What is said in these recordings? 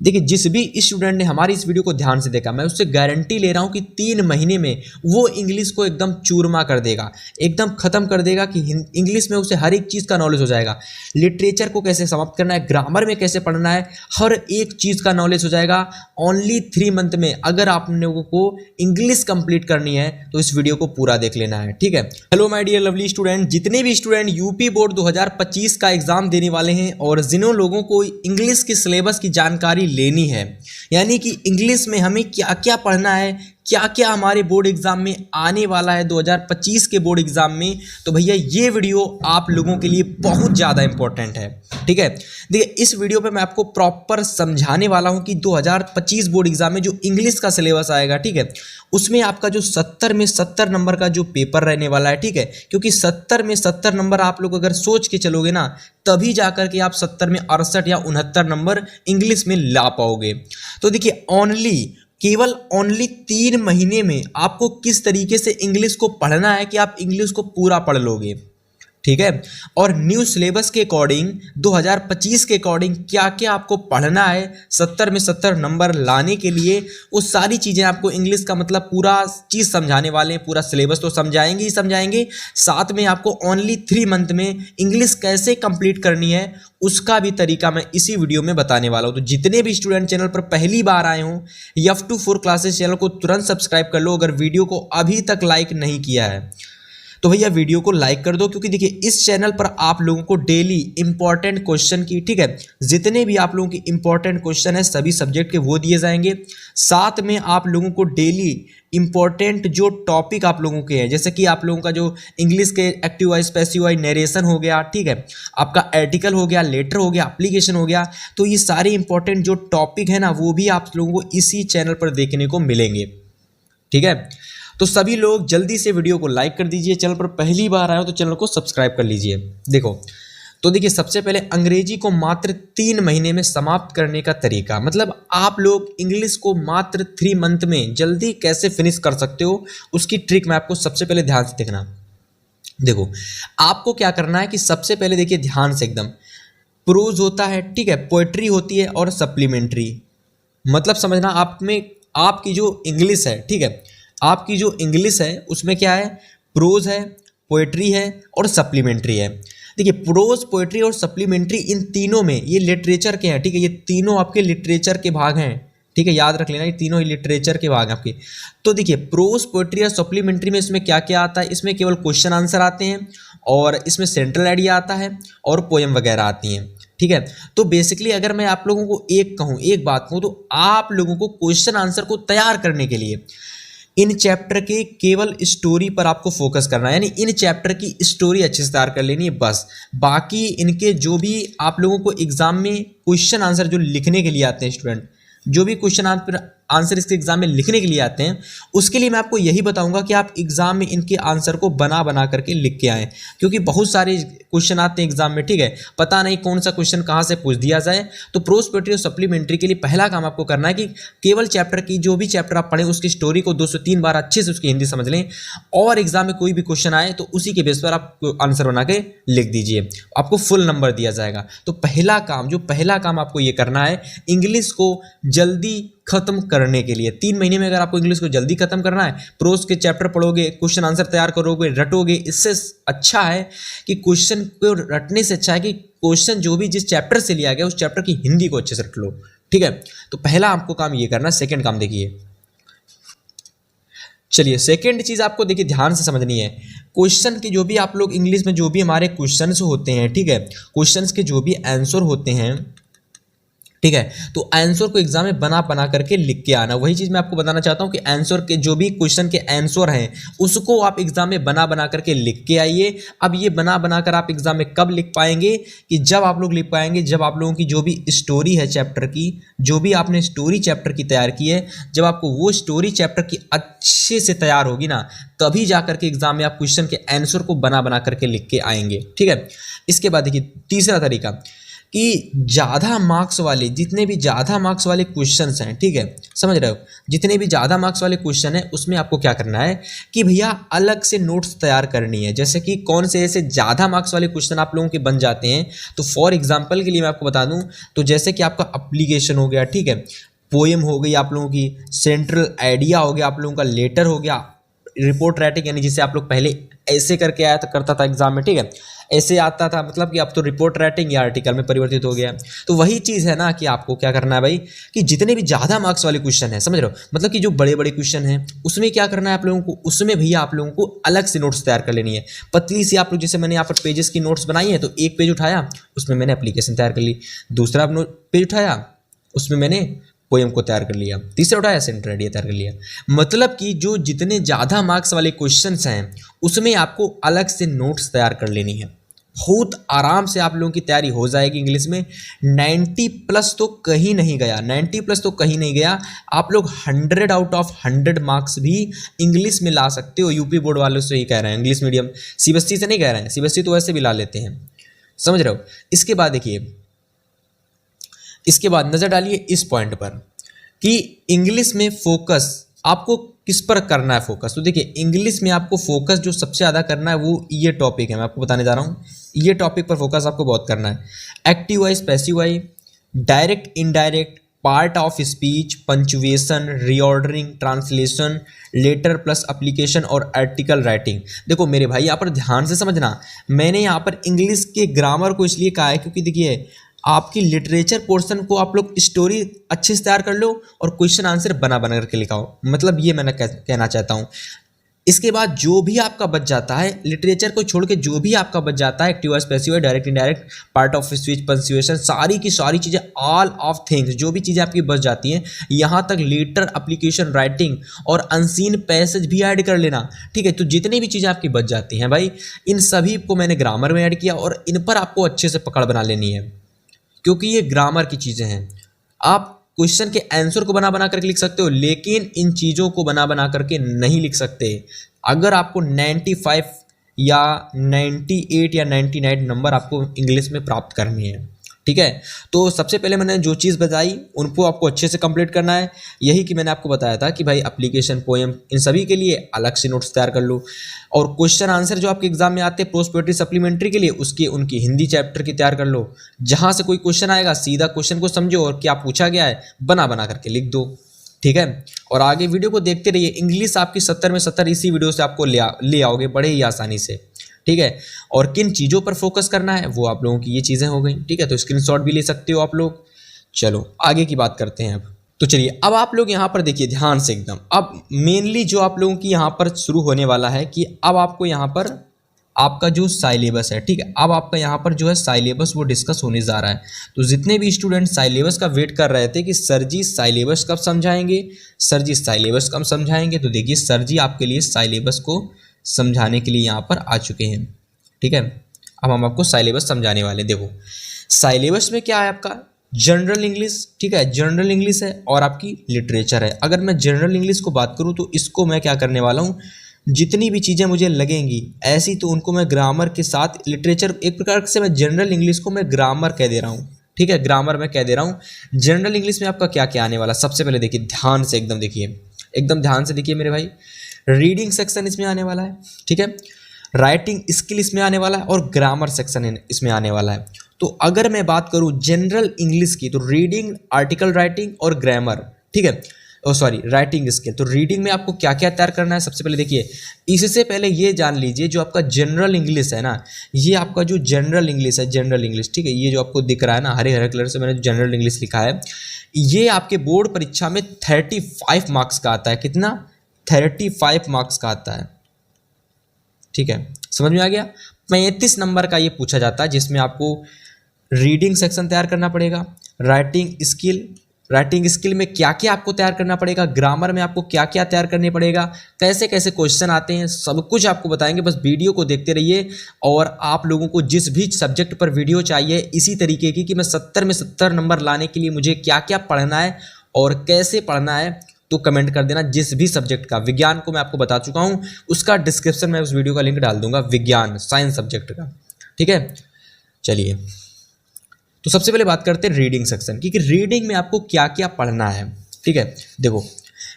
देखिए, जिस भी स्टूडेंट ने हमारी इस वीडियो को ध्यान से देखा, मैं उससे गारंटी ले रहा हूँ कि 3 महीने में वो इंग्लिश को एकदम चूरमा कर देगा, एकदम ख़त्म कर देगा कि इंग्लिश में उसे हर एक चीज़ का नॉलेज हो जाएगा। लिटरेचर को कैसे समाप्त करना है, ग्रामर में कैसे पढ़ना है, हर एक चीज़ का नॉलेज हो जाएगा ओनली 3 मंथ में। अगर आप लोगों को इंग्लिश कंप्लीट करनी है तो इस वीडियो को पूरा देख लेना है, ठीक है। Hello my dear lovely student, जितने भी स्टूडेंट यूपी बोर्ड 2025 का एग्जाम देने वाले हैं और जिन लोगों को इंग्लिश के सिलेबस की जानकारी लेनी है, यानी कि इंग्लिश में हमें क्या क्या पढ़ना है, क्या क्या हमारे बोर्ड एग्जाम में आने वाला है 2025 के बोर्ड एग्जाम में, तो भैया ये वीडियो आप लोगों के लिए बहुत ज़्यादा इंपॉर्टेंट है, ठीक है। देखिए, इस वीडियो पे मैं आपको प्रॉपर समझाने वाला हूं कि 2025 बोर्ड एग्जाम में जो इंग्लिश का सिलेबस आएगा, ठीक है, उसमें आपका जो 70 में 70 नंबर का जो पेपर रहने वाला है, ठीक है, क्योंकि 70 में 70 नंबर आप लोग अगर सोच के चलोगे ना, तभी जाकर के आप 70 में 68 या 69 नंबर इंग्लिश में ला पाओगे। तो देखिए, केवल ओनली 3 महीने में आपको किस तरीके से इंग्लिश को पढ़ना है कि आप इंग्लिश को पूरा पढ़ लोगे, ठीक है। और न्यू सिलेबस के अकॉर्डिंग 2025 के अकॉर्डिंग क्या क्या आपको पढ़ना है 70 में 70 नंबर लाने के लिए, वो सारी चीज़ें आपको इंग्लिश का मतलब पूरा चीज़ समझाने वाले हैं। पूरा सिलेबस तो समझाएंगे ही समझाएंगे, साथ में आपको ओनली 3 मंथ में इंग्लिश कैसे कंप्लीट करनी है उसका भी तरीका मैं इसी वीडियो में बताने वाला हूँ। तो जितने भी स्टूडेंट चैनल पर पहली बार आए हों, F24 क्लासेस चैनल को तुरंत सब्सक्राइब कर लो अगर वीडियो को अभी तक लाइक नहीं किया है तो भैया वीडियो को लाइक कर दो, क्योंकि देखिए इस चैनल पर आप लोगों को डेली इंपॉर्टेंट क्वेश्चन की, ठीक है, जितने भी आप लोगों की इंपॉर्टेंट क्वेश्चन है सभी सब्जेक्ट के वो दिए जाएंगे। साथ में आप लोगों को डेली इंपॉर्टेंट जो टॉपिक आप लोगों के हैं, जैसे कि आप लोगों का जो इंग्लिश के active voice, passive voice, narration हो गया, ठीक है, आपका आर्टिकल हो गया, लेटर हो गया, एप्लीकेशन हो गया, तो ये सारे इंपॉर्टेंट जो टॉपिक है ना वो भी आप लोगों को इसी चैनल पर देखने को मिलेंगे, ठीक है। तो सभी लोग जल्दी से वीडियो को लाइक कर दीजिए, चैनल पर पहली बार आए हो तो चैनल को सब्सक्राइब कर लीजिए। देखिए सबसे पहले अंग्रेजी को मात्र 3 महीने में समाप्त करने का तरीका, मतलब आप लोग इंग्लिश को मात्र 3 मंथ में जल्दी कैसे फिनिश कर सकते हो, उसकी ट्रिक मैं आपको सबसे पहले ध्यान से देखना। देखो, आपको क्या करना है कि सबसे पहले देखिए ध्यान से एकदम, प्रोज होता है, ठीक है, पोएट्री होती है और सप्लीमेंट्री, मतलब समझना आप में आपकी जो इंग्लिश है, ठीक है, आपकी जो इंग्लिश है उसमें क्या है, प्रोज है, पोएट्री है और सप्लीमेंट्री है। देखिए प्रोज, पोएट्री और सप्लीमेंट्री, इन तीनों में ये लिटरेचर के हैं, ठीक है, ये तीनों आपके लिटरेचर के भाग हैं, ठीक है, याद रख लेना ये तीनों लिटरेचर के भाग हैं आपके। तो देखिए प्रोज, पोएट्री और सप्लीमेंट्री में इसमें क्या क्या आता है, इसमें केवल क्वेश्चन आंसर आते हैं और इसमें सेंट्रल आइडिया आता है और पोएम वगैरह आती हैं, ठीक है। तो बेसिकली अगर मैं आप लोगों को एक बात कहूँ तो आप लोगों को क्वेश्चन आंसर को तैयार करने के लिए इन चैप्टर के केवल स्टोरी पर आपको फोकस करना है, यानी इन चैप्टर की स्टोरी अच्छे से तैयार कर लेनी है बस। बाकी इनके जो भी आप लोगों को एग्जाम में क्वेश्चन आंसर जो लिखने के लिए आते हैं स्टूडेंट, जो भी क्वेश्चन आंसर इसके एग्जाम में लिखने के लिए आते हैं, उसके लिए मैं आपको यही बताऊंगा कि आप एग्जाम में इनके आंसर को बना करके लिख के आएँ, क्योंकि बहुत सारे क्वेश्चन आते हैं एग्जाम में, ठीक है, पता नहीं कौन सा क्वेश्चन कहाँ से पूछ दिया जाए। तो प्रोज, पोएट्री और सप्लीमेंट्री के लिए पहला काम आपको करना है कि केवल चैप्टर की जो भी चैप्टर आप पढ़ें उसकी स्टोरी को 2 से 3 बार अच्छे से उसकी हिंदी समझ लें, और एग्जाम में कोई भी क्वेश्चन आए तो उसी के बेस पर आप आंसर बना के लिख दीजिए, आपको फुल नंबर दिया जाएगा। तो पहला काम आपको ये करना है इंग्लिश को जल्दी खत्म करने के लिए। 3 महीने में अगर आपको इंग्लिश को जल्दी खत्म करना है, प्रोज के चैप्टर पढ़ोगे, क्वेश्चन आंसर तैयार करोगे, रटोगे, इससे अच्छा है कि क्वेश्चन को रटने से अच्छा है कि क्वेश्चन जो भी जिस चैप्टर से लिया गया उस चैप्टर की हिंदी को अच्छे से रट लो, ठीक है। तो पहला आपको काम ये करना है। सेकंड काम देखिए, चलिए सेकंड चीज आपको देखिए ध्यान से समझनी है, क्वेश्चन के जो भी आप लोग इंग्लिश में जो भी हमारे क्वेश्चंस होते हैं, ठीक है, क्वेश्चंस के जो भी आंसर होते हैं, ठीक है, तो आंसर को एग्जाम में बना करके लिख के आना। वही चीज मैं आपको बताना चाहता हूं कि आंसर के जो भी क्वेश्चन के आंसर हैं उसको आप एग्जाम में बना करके लिख के आइए। अब ये बना कर आप एग्जाम में कब लिख पाएंगे, कि जब आप लोग लिख पाएंगे जब आप लोगों की जो भी स्टोरी है चैप्टर की, जो भी आपने स्टोरी चैप्टर की तैयार की है, जब आपको वो स्टोरी चैप्टर की अच्छे से तैयार होगी ना, तभी जाकर के एग्जाम में आप क्वेश्चन के आंसर को बना करके लिख के आएंगे, ठीक है। इसके बाद देखिए तीसरा तरीका, कि ज़्यादा मार्क्स वाले, जितने भी ज़्यादा मार्क्स वाले क्वेश्चंस हैं, ठीक है, समझ रहे हो, जितने भी ज़्यादा मार्क्स वाले क्वेश्चन हैं उसमें आपको क्या करना है कि भैया अलग से नोट्स तैयार करनी है। जैसे कि कौन से ऐसे ज़्यादा मार्क्स वाले क्वेश्चन आप लोगों के बन जाते हैं, तो फॉर एग्जाम्पल के लिए मैं आपको बता दूँ, तो जैसे कि आपका एप्लीकेशन हो गया, ठीक है, पोएम हो गई आप लोगों की, सेंट्रल आइडिया हो गया आप लोगों का, लेटर हो गया, रिपोर्ट राइटिंग यानी जिसे आप लोग पहले ऐसे करके आया था करता था एग्जाम में, ठीक है, ऐसे आता था, मतलब कि अब तो रिपोर्ट राइटिंग या आर्टिकल में परिवर्तित हो गया। तो वही चीज़ है ना कि आपको क्या करना है भाई कि जितने भी ज़्यादा मार्क्स वाले क्वेश्चन हैं, समझ रहे हो, मतलब कि जो बड़े बड़े क्वेश्चन हैं उसमें क्या करना है आप लोगों को, उसमें भैया आप लोगों को अलग से नोट्स तैयार कर लेनी है। पतली सी आप लोग, जैसे मैंने यहाँ पर पेजेस की नोट्स बनाई है, तो एक पेज उठाया उसमें मैंने एप्लीकेशन तैयार कर ली, दूसरा पेज उठाया उसमें मैंने पोएम को तैयार कर लिया, तीसरा उठाया सेंट्रल आइडिया तैयार कर लिया। मतलब कि जो जितने ज़्यादा मार्क्स वाले क्वेश्चंस हैं उसमें आपको अलग से नोट्स तैयार कर लेनी है। बहुत आराम से आप लोगों की तैयारी हो जाएगी इंग्लिश में। 90 प्लस तो कहीं नहीं गया, 90 प्लस तो कहीं नहीं गया, आप लोग 100 आउट ऑफ 100 मार्क्स भी इंग्लिश में ला सकते हो। यूपी बोर्ड वालों से ही कह रहे हैं, इंग्लिश मीडियम, सीबीएसई से नहीं कह रहे हैं, सीबीएसई तो वैसे भी ला लेते हैं, समझ रहे हो। इसके बाद देखिए, इसके बाद नज़र डालिए इस पॉइंट पर कि इंग्लिश में फोकस आपको किस पर करना है फोकस। तो देखिए इंग्लिश में आपको फोकस जो सबसे ज़्यादा करना है वो ये टॉपिक है, मैं आपको बताने जा रहा हूँ, ये टॉपिक पर फोकस आपको बहुत करना है। Active voice, passive voice, direct indirect, part of speech, punctuation, reordering, translation, letter plus application और आर्टिकल राइटिंग। देखो मेरे भाई यहाँ पर ध्यान से समझना, मैंने यहाँ पर इंग्लिश के ग्रामर को इसलिए कहा है क्योंकि देखिए आपकी लिटरेचर पोर्शन को आप लोग स्टोरी अच्छे से तैयार कर लो और क्वेश्चन आंसर बना बना करके लिखाओ, मतलब ये मैंने कहना चाहता हूँ। इसके बाद जो भी आपका बच जाता है, लिटरेचर को छोड़ के जो भी आपका बच जाता है, active voice, passive voice, direct indirect, part of speech, punctuation, सारी की सारी चीज़ें, ऑल ऑफ थिंग्स, जो भी चीज़ें आपकी बच जाती हैं, यहाँ तक लेटर, एप्लीकेशन, राइटिंग और अनसीन पैसेज भी ऐड कर लेना, ठीक है। तो जितनी भी चीज़ें आपकी बच जाती हैं भाई, इन सभी को मैंने ग्रामर में ऐड किया और इन पर आपको अच्छे से पकड़ बना लेनी है, क्योंकि ये ग्रामर की चीज़ें हैं। आप क्वेश्चन के आंसर को बना बना करके लिख सकते हो, लेकिन इन चीज़ों को बना बना करके नहीं लिख सकते। अगर आपको 95 या 98 या 99 नंबर आपको इंग्लिश में प्राप्त करनी है, ठीक है। तो सबसे पहले मैंने जो चीज़ बताई उनको आपको अच्छे से कंप्लीट करना है। यही कि मैंने आपको बताया था कि भाई एप्लीकेशन, पोएम, इन सभी के लिए अलग से नोट्स तैयार कर लो, और क्वेश्चन आंसर जो आपके एग्जाम में आते हैं प्रोज पोएट्री सप्लीमेंट्री के लिए, उसकी उनकी हिंदी चैप्टर की तैयार कर लो। जहाँ से कोई क्वेश्चन आएगा सीधा क्वेश्चन को समझो और क्या पूछा गया है बना बना करके लिख दो, ठीक है। और आगे वीडियो को देखते रहिए, इंग्लिश आपकी 70 में 70 इसी वीडियो से आपको ले आओगे बड़े ही आसानी से, ठीक है। और किन चीज़ों पर फोकस करना है वो आप लोगों की ये चीज़ें हो गई, ठीक है। तो स्क्रीनशॉट भी ले सकते हो आप लोग। चलो आगे की बात करते हैं अब। तो चलिए अब आप लोग यहाँ पर देखिए ध्यान से एकदम, अब मेनली जो आप लोगों की यहाँ पर शुरू होने वाला है कि अब आपको यहाँ पर आपका जो साइलेबस है, ठीक है, अब आपका यहाँ पर जो है साइलेबस वो डिस्कस होने जा रहा है। तो जितने भी स्टूडेंट साइलेबस का वेट कर रहे थे कि सर जी साइलेबस कब समझाएंगे, सर जी साइलेबस कब समझाएंगे, तो देखिए सर जी आपके लिए साइलेबस को समझाने के लिए यहाँ पर आ चुके हैं, ठीक है। अब हम आपको साइलेबस समझाने वाले। देखो साइलेबस में क्या है आपका, जनरल इंग्लिश, ठीक है, जनरल इंग्लिश है और आपकी लिटरेचर है। अगर मैं जनरल इंग्लिश को बात करूँ तो इसको मैं क्या करने वाला हूँ, जितनी भी चीज़ें मुझे लगेंगी ऐसी तो उनको मैं ग्रामर के साथ, लिटरेचर एक प्रकार से मैं जनरल इंग्लिश को मैं ग्रामर कह दे रहा हूँ, ठीक है, ग्रामर में कह दे रहा हूँ। जनरल इंग्लिश में आपका क्या क्या आने वाला, सबसे पहले देखिए ध्यान से एकदम देखिए, एकदम ध्यान से देखिए मेरे भाई, रीडिंग सेक्शन इसमें आने वाला है, ठीक है, राइटिंग स्किल इसमें आने वाला है और ग्रामर सेक्शन इसमें आने वाला है। तो अगर मैं बात करूं जनरल इंग्लिश की तो रीडिंग, आर्टिकल राइटिंग और ग्रामर, ठीक है, राइटिंग स्किल। तो रीडिंग में आपको क्या क्या तैयार करना है, सबसे पहले देखिए, इससे पहले ये जान लीजिए जो आपका जनरल इंग्लिश है ना, ये आपका जो जनरल इंग्लिश है, जनरल इंग्लिश, ठीक है, ये जो आपको दिख रहा है ना हरे हरे कलर से मैंने जनरल इंग्लिश लिखा है, ये आपके बोर्ड परीक्षा में 35 मार्क्स का आता है। कितना, 35 मार्क्स का आता है, ठीक है, समझ में आ गया। 35 नंबर का ये पूछा जाता है, जिसमें आपको रीडिंग सेक्शन तैयार करना पड़ेगा, राइटिंग स्किल में क्या क्या आपको तैयार करना पड़ेगा, ग्रामर में आपको क्या क्या तैयार करने पड़ेगा, कैसे कैसे क्वेश्चन आते हैं, सब कुछ आपको बताएंगे। बस वीडियो को देखते रहिए। और आप लोगों को जिस भी सब्जेक्ट पर वीडियो चाहिए इसी तरीके की कि मैं 70 में 70 नंबर लाने के लिए मुझे क्या क्या पढ़ना है और कैसे पढ़ना है, तो कमेंट कर देना। जिस भी सब्जेक्ट का, विज्ञान को मैं आपको बता चुका हूँ, उसका डिस्क्रिप्शन में उस वीडियो का लिंक डाल दूंगा, विज्ञान साइंस सब्जेक्ट का, ठीक है। चलिए तो सबसे पहले बात करते हैं रीडिंग सेक्शन की कि रीडिंग में आपको क्या क्या पढ़ना है। ठीक है, देखो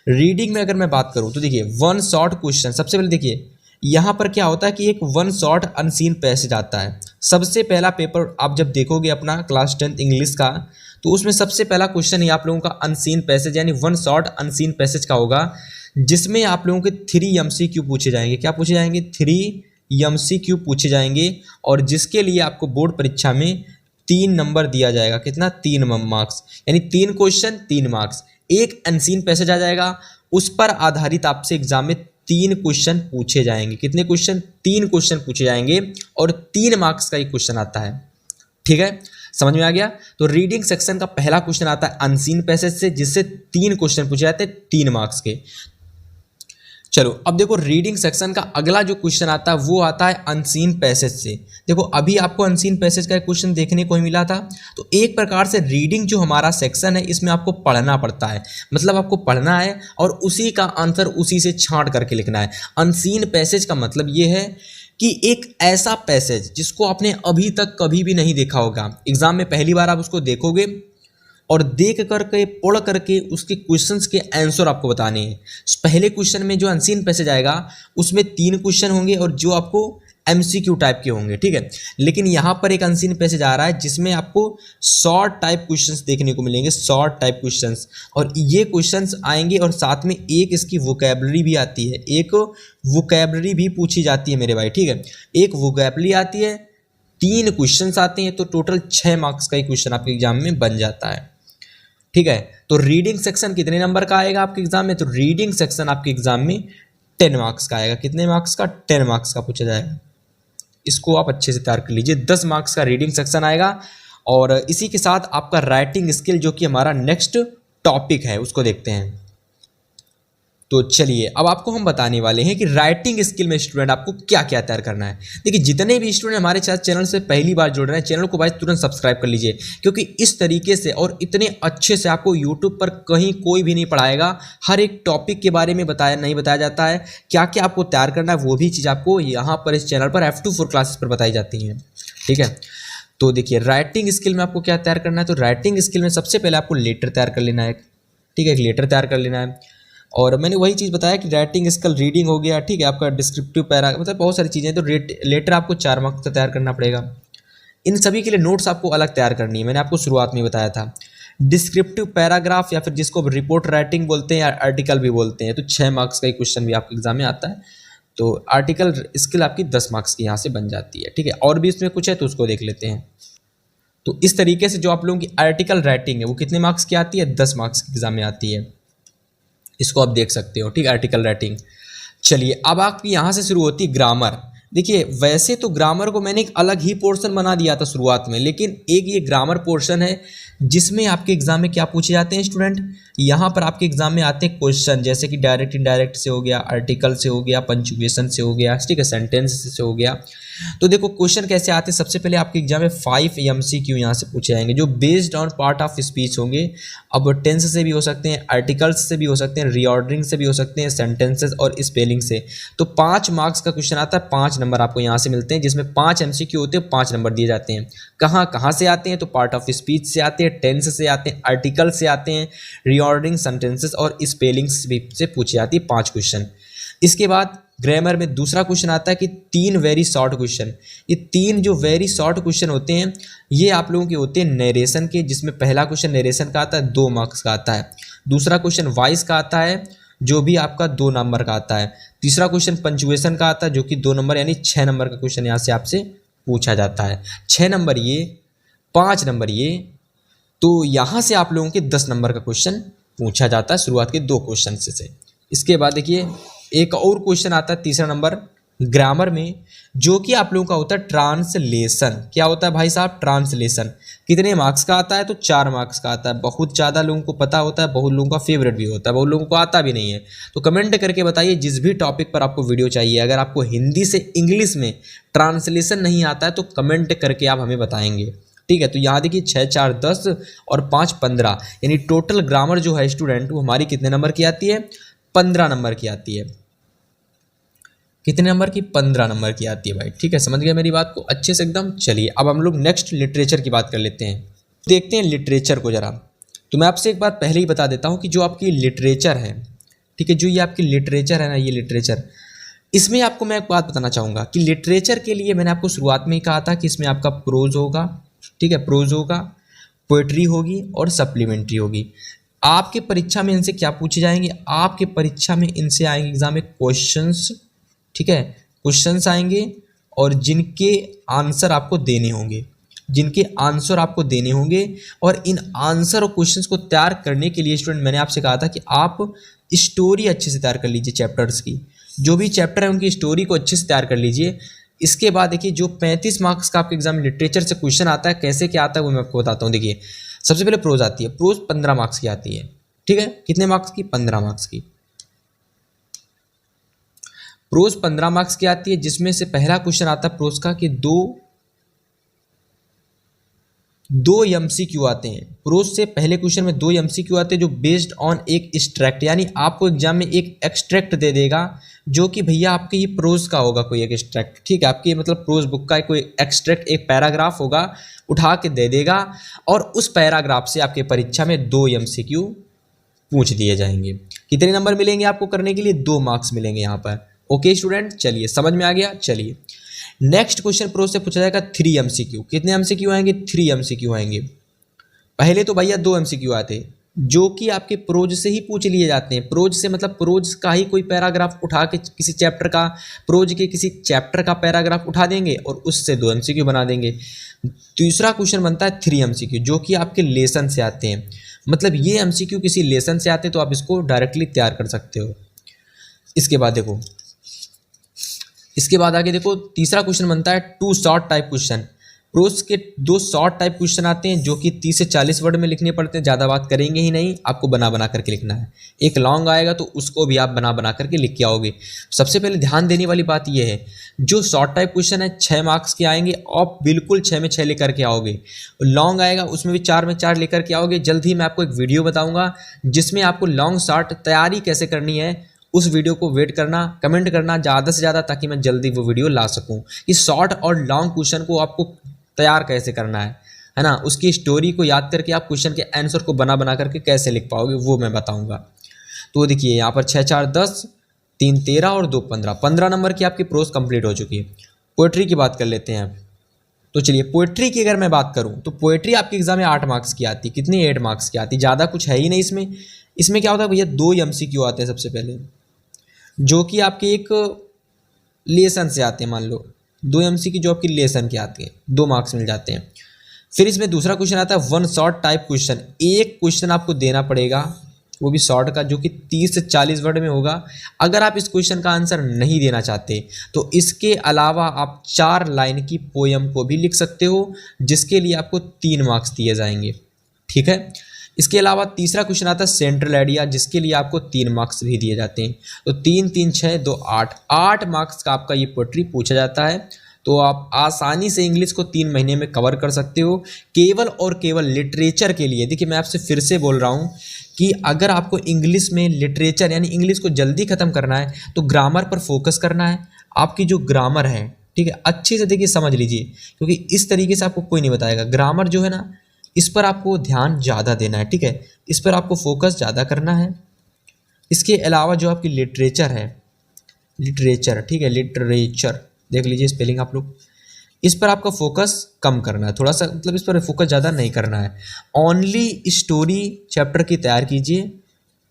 रीडिंग में अगर मैं बात करूं तो देखिए वन शॉर्ट क्वेश्चन। सबसे पहले देखिए यहाँ पर क्या होता है कि एक वन शॉर्ट अनसीन पैसेज आता है। सबसे पहला पेपर आप जब देखोगे अपना क्लास 10th इंग्लिश का, तो उसमें सबसे पहला क्वेश्चन ही आप लोगों का अनसीन पैसेज यानी वन शॉर्ट अनसीन पैसेज का होगा, जिसमें आप लोगों के 3 MCQ पूछे जाएंगे। क्या पूछे जाएंगे? 3 MCQ पूछे जाएंगे, और जिसके लिए आपको बोर्ड परीक्षा में 3 नंबर दिया जाएगा। कितना? 3 मार्क्स, यानी 3 क्वेश्चन 3 मार्क्स। एक अनसीन पैसेज आ जाएगा, उस पर आधारित आपसे एग्जाम में 3 क्वेश्चन पूछे जाएंगे। कितने क्वेश्चन? 3 क्वेश्चन पूछे जाएंगे, और 3 मार्क्स का एक क्वेश्चन आता है। ठीक है, समझ में आ गया? तो रीडिंग सेक्शन का पहला क्वेश्चन आता है अनसीन पैसेज से, जिससे 3 क्वेश्चन पूछे जाते हैं 3 मार्क्स के। चलो अब देखो रीडिंग सेक्शन का अगला जो क्वेश्चन आता है वो आता है अनसीन पैसेज से। देखो अभी आपको अनसीन पैसेज का एक क्वेश्चन देखने को ही मिला था। तो एक प्रकार से रीडिंग जो हमारा सेक्शन है इसमें आपको पढ़ना पड़ता है, मतलब आपको पढ़ना है और उसी का आंसर उसी से छांट करके लिखना है। अनसीन पैसेज का मतलब ये है कि एक ऐसा पैसेज जिसको आपने अभी तक कभी भी नहीं देखा होगा, एग्जाम में पहली बार आप उसको देखोगे और देख करके पढ़ करके उसके क्वेश्चंस के आंसर आपको बताने हैं। पहले क्वेश्चन में जो अनसीन पैसेज आएगा उसमें 3 क्वेश्चन होंगे और जो आपको MCQ टाइप के होंगे। ठीक है, लेकिन यहाँ पर एक अनसीन पैसेज आ रहा है जिसमें आपको शॉर्ट टाइप क्वेश्चंस देखने को मिलेंगे, शॉर्ट टाइप क्वेश्चंस। और ये क्वेश्चंस आएंगे और साथ में एक इसकी वोकैबुलरी भी आती है, एक वोकैबुलरी भी पूछी जाती है मेरे भाई। ठीक है, एक वोकैबुलरी आती है, 3 क्वेश्चंस आते हैं, तो टोटल 6 मार्क्स का ही क्वेश्चन आपके एग्जाम में बन जाता है। ठीक है, तो रीडिंग सेक्शन कितने नंबर का आएगा आपके एग्जाम में? तो रीडिंग सेक्शन आपके एग्जाम में 10 मार्क्स का आएगा। कितने मार्क्स का? 10 मार्क्स का पूछा जाएगा। इसको आप अच्छे से तैयार कर लीजिए। 10 मार्क्स का रीडिंग सेक्शन आएगा, और इसी के साथ आपका राइटिंग स्किल जो कि हमारा नेक्स्ट टॉपिक है उसको देखते हैं। तो चलिए अब आपको हम बताने वाले हैं कि राइटिंग स्किल में स्टूडेंट आपको क्या क्या तैयार करना है। देखिए जितने भी स्टूडेंट हमारे साथ चैनल से पहली बार जुड़ रहे हैं, चैनल को भाई तुरंत सब्सक्राइब कर लीजिए, क्योंकि इस तरीके से और इतने अच्छे से आपको यूट्यूब पर कहीं कोई भी नहीं पढ़ाएगा। हर एक टॉपिक के बारे में नहीं बताया जाता है, क्या क्या आपको तैयार करना है वो भी चीज़ आपको यहाँ पर इस चैनल पर F2 क्लासेस पर बताई जाती हैं। ठीक है, तो देखिए राइटिंग स्किल में आपको क्या तैयार करना है। तो राइटिंग स्किल में सबसे पहले आपको लेटर तैयार कर लेना है। ठीक है, एक लेटर तैयार कर लेना है, और मैंने वही चीज़ बताया कि राइटिंग स्किल रीडिंग हो गया। ठीक है, आपका डिस्क्रिप्टिव पैरा, मतलब बहुत सारी चीज़ें। तो लेटर आपको 4 मार्क्स का तैयार करना पड़ेगा। इन सभी के लिए नोट्स आपको अलग तैयार करनी है, मैंने आपको शुरुआत में बताया था। डिस्क्रिप्टिव पैराग्राफ या फिर जिसको रिपोर्ट राइटिंग बोलते हैं या आर्टिकल भी बोलते हैं, तो 6 मार्क्स का एक क्वेश्चन भी आपके एग्जाम में आता है। तो आर्टिकल स्किल आपकी 10 मार्क्स की यहाँ से बन जाती है। ठीक है, और भी इसमें कुछ है तो उसको देख लेते हैं। तो इस तरीके से जो आप लोगों की आर्टिकल राइटिंग है वो कितने मार्क्स की आती है? 10 मार्क्स के एग्जाम में आती है। इसको आप देख सकते हो। ठीक है, आर्टिकल राइटिंग। चलिए अब आपकी यहाँ से शुरू होती है ग्रामर। देखिए वैसे तो ग्रामर को मैंने एक अलग ही पोर्शन बना दिया था शुरुआत में, लेकिन एक ये ग्रामर पोर्शन है जिसमें आपके एग्जाम में क्या पूछे जाते हैं स्टूडेंट। यहाँ पर आपके एग्जाम में आते हैं क्वेश्चन, जैसे कि डायरेक्ट इनडायरेक्ट से हो गया, आर्टिकल से हो गया, पंचुएशन से हो गया, ठीक है, सेंटेंस से हो गया। तो देखो क्वेश्चन कैसे आते हैं। सबसे पहले आपके एग्जाम में 5 MCQ यहाँ से पूछे जाएंगे जो based on part of speech होंगे। अब टेंस से भी हो सकते हैं, आर्टिकल्स से भी हो सकते हैं, रीऑर्डरिंग से भी हो सकते हैं, सेंटेंसेस और स्पेलिंग से। तो 5 मार्क्स का क्वेश्चन आता है, 5 नंबर आपको यहाँ से मिलते हैं, जिसमें 5 MCQ होते हैं, 5 नंबर दिए जाते हैं। कहाँ से आते हैं? तो पार्ट ऑफ स्पीच से आते हैं, टेंस से आते हैं, आर्टिकल से आते हैं, रीऑर्डरिंग, सेंटेंसेस और स्पेलिंग्स भी से पूछी जाती है 5 क्वेश्चन। इसके बाद ग्रामर में दूसरा क्वेश्चन आता है कि 3 वेरी शॉर्ट क्वेश्चन। ये 3 जो वेरी शॉर्ट क्वेश्चन होते हैं ये आप लोगों के होते हैं नरेशन के, जिसमें पहला क्वेश्चन नरेशन का आता है, 2 मार्क्स का आता है। दूसरा क्वेश्चन वॉइस का आता है जो भी आपका 2 नंबर का आता है। तीसरा क्वेश्चन पंचुएशन का आता है जो कि 2 नंबर यानी 6 नंबर का क्वेश्चन यहाँ से आपसे पूछा जाता है। 6 नंबर ये, 5 नंबर ये, तो यहाँ से आप लोगों के 10 नंबर का क्वेश्चन पूछा जाता है शुरुआत के 2 क्वेश्चन से। इसके बाद देखिए एक और क्वेश्चन आता है तीसरा नंबर ग्रामर में, जो कि आप लोगों का होता है ट्रांसलेशन। क्या होता है भाई साहब? ट्रांसलेशन। कितने मार्क्स का आता है? तो 4 मार्क्स का आता है। बहुत ज़्यादा लोगों को पता होता है, बहुत लोगों का फेवरेट भी होता है, बहुत लोगों को आता भी नहीं है। तो कमेंट करके बताइए जिस भी टॉपिक पर आपको वीडियो चाहिए। अगर आपको हिंदी से इंग्लिश में ट्रांसलेशन नहीं आता है तो कमेंट करके आप हमें बताएंगे। ठीक है, तो यहाँ देखिए 6 4 10 और 5 15, यानी टोटल ग्रामर जो है स्टूडेंट वो हमारी कितने नंबर की आती है? 15 नंबर की आती है। कितने नंबर की? 15 नंबर की आती है भाई। ठीक है, समझ गए मेरी बात को अच्छे से एकदम। चलिए अब हम लोग नेक्स्ट लिटरेचर की बात कर लेते हैं। देखते हैं लिटरेचर को ज़रा। तो मैं आपसे एक बात पहले ही बता देता हूँ कि जो आपकी लिटरेचर है, ठीक है, जो ये आपकी लिटरेचर है ना, ये लिटरेचर, इसमें आपको मैं एक बात बताना चाहूँगा कि लिटरेचर के लिए मैंने आपको शुरुआत में ही कहा था कि इसमें आपका प्रोज होगा, ठीक है, प्रोज होगा, पोएट्री होगी और सप्लीमेंट्री होगी। आपके परीक्षा में इनसे क्या पूछे जाएंगे, आपके परीक्षा में इनसे आएंगे एग्जाम में क्वेश्चंस, ठीक है, क्वेश्चंस आएंगे और जिनके आंसर आपको देने होंगे, जिनके आंसर आपको देने होंगे। और इन आंसर और क्वेश्चंस को तैयार करने के लिए स्टूडेंट मैंने आपसे कहा था कि आप स्टोरी अच्छे से तैयार कर लीजिए, चैप्टर्स की जो भी चैप्टर है उनकी स्टोरी को अच्छे से तैयार कर लीजिए। इसके बाद देखिए जो 35 मार्क्स का आपके एग्जाम में लिटरेचर से क्वेश्चन आता है, कैसे क्या आता है वो मैं आपको बताता हूँ। देखिए सबसे पहले प्रोज आती है, प्रोज 15 मार्क्स की आती है, ठीक है, कितने मार्क्स की, 15 मार्क्स की। प्रोज 15 मार्क्स की आती है, जिसमें से पहला क्वेश्चन आता है प्रोज का कि दो एमसीक्यू आते हैं। प्रोज से पहले क्वेश्चन में 2 एमसीक्यू आते हैं जो बेस्ड ऑन एक एक्सट्रैक्ट, यानी आपको एग्जाम में एक एक्सट्रैक्ट दे देगा जो कि भैया आपके ये प्रोज का होगा कोई एक एक्सट्रैक्ट, ठीक है, आपकी मतलब प्रोज बुक का कोई एक्सट्रैक्ट, एक पैराग्राफ होगा, उठा के दे देगा और उस पैराग्राफ से आपके परीक्षा में 2 एमसीक्यू पूछ दिए जाएंगे। कितने नंबर मिलेंगे आपको करने के लिए, 2 मार्क्स मिलेंगे यहाँ पर। ओके स्टूडेंट, चलिए समझ में आ गया। चलिए नेक्स्ट क्वेश्चन प्रोज से पूछा जाएगा 3 एमसीक्यू। कितने एमसीक्यू आएंगे, 3 एमसीक्यू आएंगे। पहले तो भैया 2 एमसीक्यू आते जो कि आपके प्रोज से ही पूछ लिए जाते हैं। प्रोज से मतलब प्रोज का ही कोई पैराग्राफ उठा के किसी चैप्टर का, प्रोज के किसी चैप्टर का पैराग्राफ उठा देंगे और उससे 2 एमसीक्यू बना देंगे। तीसरा क्वेश्चन बनता है 3 एमसीक्यू जो कि आपके लेसन से आते हैं, मतलब ये एमसीक्यू किसी लेसन से आते हैं तो आप इसको डायरेक्टली तैयार कर सकते हो। इसके बाद देखो, इसके बाद आगे देखो, तीसरा क्वेश्चन बनता है 2 शॉर्ट टाइप क्वेश्चन। प्रोज के 2 शॉर्ट टाइप क्वेश्चन आते हैं जो कि 30 से 40 वर्ड में लिखने पड़ते हैं, ज़्यादा बात करेंगे ही नहीं, आपको बना बना करके लिखना है। एक लॉन्ग आएगा तो उसको भी आप बना बना करके लिख के आओगे। सबसे पहले ध्यान देने वाली बात यह है, जो शॉर्ट टाइप क्वेश्चन है 6 मार्क्स के आएंगे, आप बिल्कुल 6 में 6 लेकर के आओगे। लॉन्ग आएगा उसमें भी 4 में 4 लेकर के आओगे। जल्द ही मैं आपको एक वीडियो बताऊँगा जिसमें आपको लॉन्ग शॉर्ट तैयारी कैसे करनी है, उस वीडियो को वेट करना, कमेंट करना ज़्यादा से ज़्यादा ताकि मैं जल्दी वो वीडियो ला सकूं कि शॉर्ट और लॉन्ग क्वेश्चन को आपको तैयार कैसे करना है ना, उसकी स्टोरी को याद करके आप क्वेश्चन के आंसर को बना बना करके कैसे लिख पाओगे वो मैं बताऊंगा। तो देखिए यहाँ पर 6 4 10, 3 13 और 2 15, 15 नंबर की आपकी प्रोज कंप्लीट हो चुकी है। पोएट्री की बात कर लेते हैं। तो चलिए पोएट्री की अगर मैं बात करूँ तो पोएट्री आपके एग्जाम में 8 मार्क्स की आती है। कितनी, 8 मार्क्स की आती है, ज़्यादा कुछ है ही नहीं इसमें। इसमें क्या होता है भैया, 2 एमसीक्यू आते हैं सबसे पहले जो कि आपके एक लेसन से आते हैं। मान लो 2 एमसीक्यू जो आपकी लेसन के आते हैं, 2 मार्क्स मिल जाते हैं। फिर इसमें दूसरा क्वेश्चन आता है 1 शॉर्ट टाइप क्वेश्चन। एक क्वेश्चन आपको देना पड़ेगा, वो भी शॉर्ट का, जो कि 30 से 40 वर्ड में होगा। अगर आप इस क्वेश्चन का आंसर नहीं देना चाहते तो इसके अलावा आप 4 लाइन की पोयम को भी लिख सकते हो जिसके लिए आपको 3 मार्क्स दिए जाएंगे, ठीक है। इसके अलावा तीसरा क्वेश्चन आता है सेंट्रल आइडिया जिसके लिए आपको 3 मार्क्स भी दिए जाते हैं। तो 3 3 6 2 8, 8 मार्क्स का आपका ये पोएट्री पूछा जाता है। तो आप आसानी से इंग्लिश को 3 महीने में कवर कर सकते हो केवल और केवल लिटरेचर के लिए। देखिए मैं आपसे फिर से बोल रहा हूँ कि अगर आपको इंग्लिश में लिटरेचर यानी इंग्लिश को जल्दी ख़त्म करना है तो ग्रामर पर फोकस करना है। आपकी जो ग्रामर है, ठीक है, अच्छे से देखिए समझ लीजिए, क्योंकि इस तरीके से आपको कोई नहीं बताएगा। ग्रामर जो है ना, इस पर आपको ध्यान ज़्यादा देना है, ठीक है, इस पर आपको फोकस ज़्यादा करना है। इसके अलावा जो आपकी लिटरेचर है, लिटरेचर, ठीक है, लिटरेचर देख लीजिए स्पेलिंग आप लोग, इस पर आपका फोकस कम करना है, थोड़ा सा, मतलब इस पर फोकस ज़्यादा नहीं करना है। ओनली स्टोरी चैप्टर की तैयार कीजिए,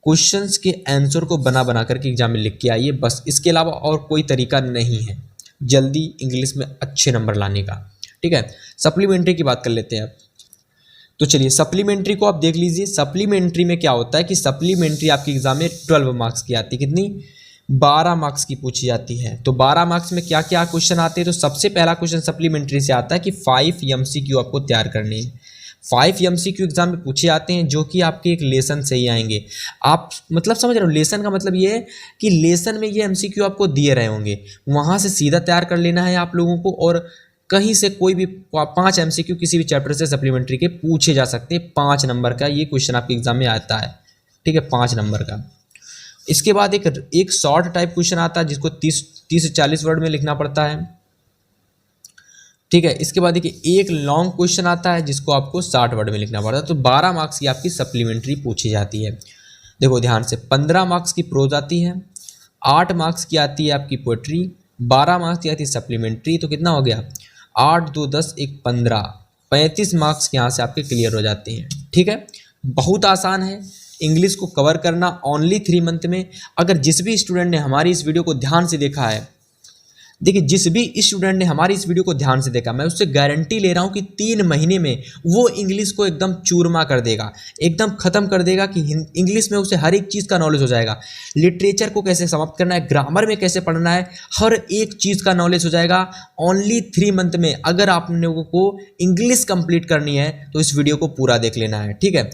क्वेश्चंस के आंसर को बना बना करके एग्जाम में लिख के आइए, बस। इसके अलावा और कोई तरीका नहीं है जल्दी इंग्लिश में अच्छे नंबर लाने का, ठीक है। सप्लीमेंट्री की बात कर लेते हैं अब। तो चलिए सप्लीमेंट्री को आप देख लीजिए। सप्लीमेंट्री में क्या होता है कि सप्लीमेंट्री आपके एग्जाम में 12 मार्क्स की आती है। कितनी, 12 मार्क्स की पूछी जाती है। तो 12 मार्क्स में क्या क्या क्वेश्चन आते हैं, तो सबसे पहला क्वेश्चन सप्लीमेंट्री से आता है कि 5 एमसीक्यू आपको तैयार करने हैं। 5 एमसीक्यू एग्जाम में पूछे जाते हैं जो कि आपके एक लेसन से ही आएंगे। आप मतलब समझ रहे हो, लेसन का मतलब ये है कि लेसन में ये एमसीक्यू आपको दिए रहे होंगे, वहाँ से सीधा तैयार कर लेना है आप लोगों को, और कहीं से कोई भी 5 एमसीक्यू किसी भी चैप्टर से सप्लीमेंट्री के पूछे जा सकते हैं। 5 नंबर का ये क्वेश्चन आपके एग्जाम में आता है, ठीक है, 5 नंबर का। इसके बाद एक शॉर्ट टाइप क्वेश्चन आता है जिसको 30 से 40 वर्ड में लिखना पड़ता है। ठीक है। इसके बाद देखिए एक लॉन्ग क्वेश्चन आता है जिसको आपको 60 वर्ड में लिखना पड़ता है, तो 12 मार्क्स की आपकी सप्लीमेंट्री पूछी जाती है। देखो ध्यान से, 15 मार्क्स की प्रोज आती है, 8 मार्क्स की आती है आपकी पोएट्री, 12 मार्क्स की आती है सप्लीमेंट्री, तो कितना हो गया 8 2 10 1 15, 35 मार्क्स यहाँ से आपके क्लियर हो जाते हैं। ठीक है, बहुत आसान है इंग्लिश को कवर करना ओनली 3 मंथ में। अगर जिस भी स्टूडेंट ने हमारी इस वीडियो को ध्यान से देखा है, देखिए जिस भी स्टूडेंट ने हमारी इस वीडियो को ध्यान से देखा, मैं उससे गारंटी ले रहा हूँ कि 3 महीने में वो इंग्लिश को एकदम चूरमा कर देगा, एकदम ख़त्म कर देगा कि इंग्लिश में उसे हर एक चीज़ का नॉलेज हो जाएगा। लिटरेचर को कैसे समाप्त करना है, ग्रामर में कैसे पढ़ना है, हर एक चीज़ का नॉलेज हो जाएगा ओनली 3 मंथ में। अगर आप लोगों को इंग्लिश कंप्लीट करनी है तो इस वीडियो को पूरा देख लेना है। ठीक है।